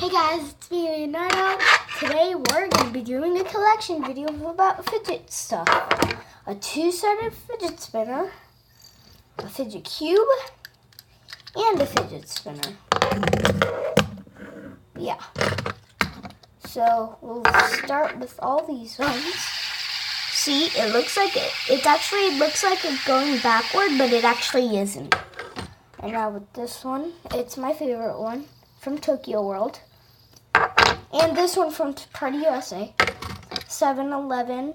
Hey guys, it's me, Leonardo. Today we're going to be doing a collection video about fidget stuff. A two-sided fidget spinner, a fidget cube, and a fidget spinner. Yeah. So we'll start with all these ones. See, it looks like it actually looks like it's going backward, but it actually isn't. And now with this one, it's my favorite one from Tokyo World. And this one from Party USA, 7-Eleven,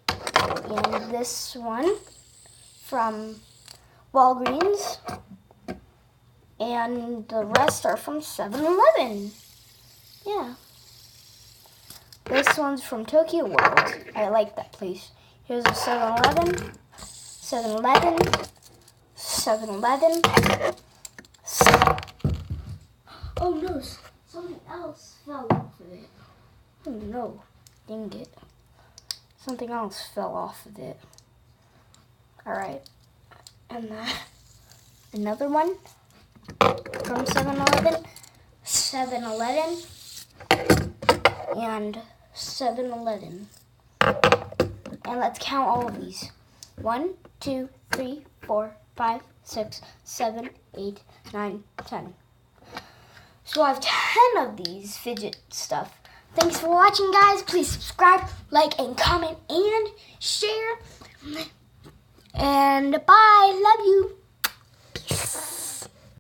and this one from Walgreens, and the rest are from 7-Eleven. Yeah. This one's from Tokyo World. I like that place. Here's a 7-Eleven, 7-Eleven, 7-Eleven. Oh no. Something else fell off of it. Oh no, dang it. Something else fell off of it. Alright. And another one from 7-Eleven, 7-Eleven, and 7-Eleven. And let's count all of these. 1, 2, 3, 4, 5, 6, 7, 8, 9, 10. So I have 10 of these fidget stuff. Thanks for watching, guys. Please subscribe, like, and comment, and share. And bye. Love you. Peace.